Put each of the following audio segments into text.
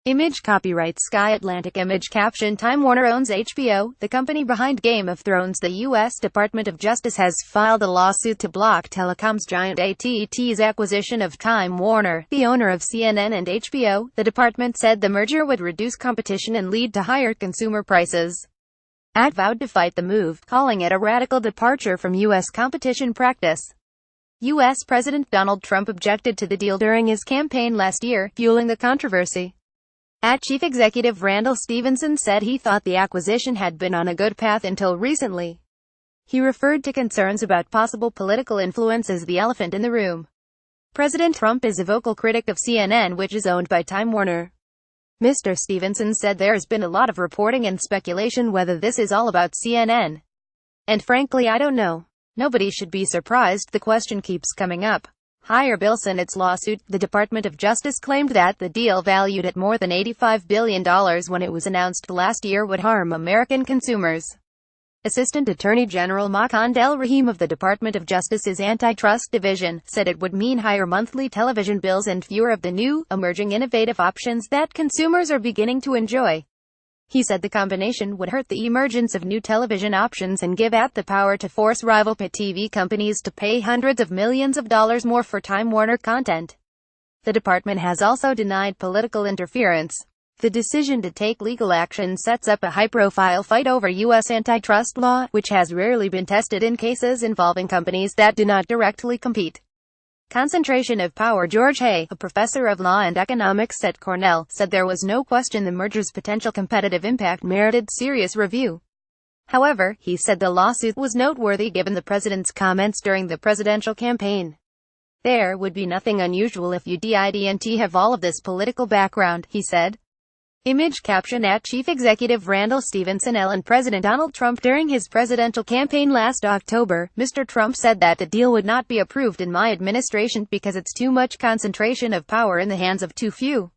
Image copyright Sky Atlantic Image caption Time Warner owns HBO, the company behind Game of Thrones. The U.S. Department of Justice has filed a lawsuit to block telecoms giant AT&T's acquisition of Time Warner, the owner of CNN and HBO. The department said the merger would reduce competition and lead to higher consumer prices. AT&T vowed to fight the move, calling it a radical departure from U.S. competition practice. U.S. President Donald Trump objected to the deal during his campaign last year, fueling the controversy. AT&T Chief Executive Randall Stephenson said he thought the acquisition had been on a good path until recently. He referred to concerns about possible political influence as the elephant in the room. President Trump is a vocal critic of CNN, which is owned by Time Warner. Mr. Stephenson said there's been a lot of reporting and speculation whether this is all about CNN. And frankly, I don't know. Nobody should be surprised the question keeps coming up. Higher bills in its lawsuit, the Department of Justice claimed that the deal, valued at more than $85 billion when it was announced last year, would harm American consumers. Assistant Attorney General Mahmoud El-Rahim of the Department of Justice's Antitrust Division said it would mean higher monthly television bills and fewer of the new, emerging innovative options that consumers are beginning to enjoy. He said the combination would hurt the emergence of new television options and give AT&T the power to force rival pay TV companies to pay hundreds of millions of dollars more for Time Warner content. The department has also denied political interference. The decision to take legal action sets up a high-profile fight over U.S. antitrust law, which has rarely been tested in cases involving companies that do not directly compete. Concentration of power. George Hay, a professor of law and economics at Cornell, said there was no question the merger's potential competitive impact merited serious review. However, he said the lawsuit was noteworthy given the president's comments during the presidential campaign. There would be nothing unusual if you didn't have all of this political background, he said. Image caption at Chief Executive Randall Stephenson and President Donald Trump. During his presidential campaign last October, Mr. Trump said that the deal would not be approved in my administration because it's too much concentration of power in the hands of too few.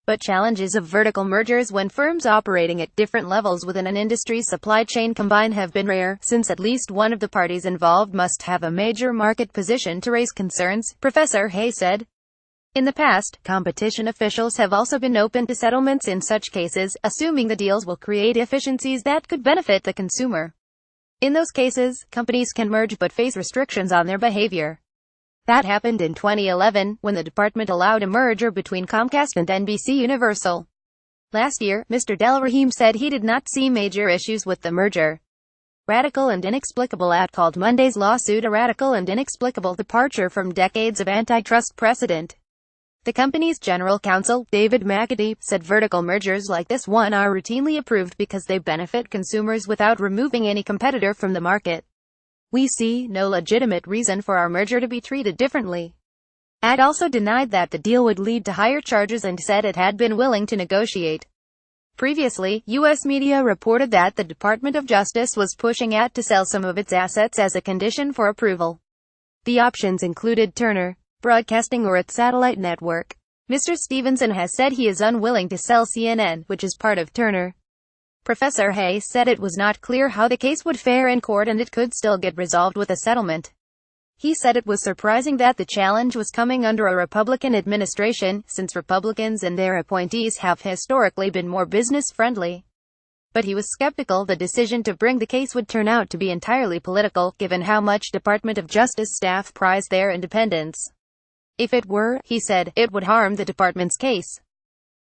But challenges of vertical mergers when firms operating at different levels within an industry's supply chain combine have been rare, since at least one of the parties involved must have a major market position to raise concerns, Professor Hay said. In the past, competition officials have also been open to settlements in such cases, assuming the deals will create efficiencies that could benefit the consumer. In those cases, companies can merge but face restrictions on their behavior. That happened in 2011, when the department allowed a merger between Comcast and NBC Universal. Last year, Mr. El-Rahim said he did not see major issues with the merger. Radical and inexplicable. AT&T called Monday's lawsuit a radical and inexplicable departure from decades of antitrust precedent. The company's general counsel, David McAtee, said vertical mergers like this one are routinely approved because they benefit consumers without removing any competitor from the market. We see no legitimate reason for our merger to be treated differently. AT&T also denied that the deal would lead to higher charges and said it had been willing to negotiate. Previously, U.S. media reported that the Department of Justice was pushing AT&T to sell some of its assets as a condition for approval. The options included Turner Broadcasting or its satellite network. Mr. Stephenson has said he is unwilling to sell CNN, which is part of Turner. Professor Hay said it was not clear how the case would fare in court and it could still get resolved with a settlement. He said it was surprising that the challenge was coming under a Republican administration, since Republicans and their appointees have historically been more business-friendly. But he was skeptical the decision to bring the case would turn out to be entirely political, given how much Department of Justice staff prize their independence. If it were, he said, it would harm the department's case.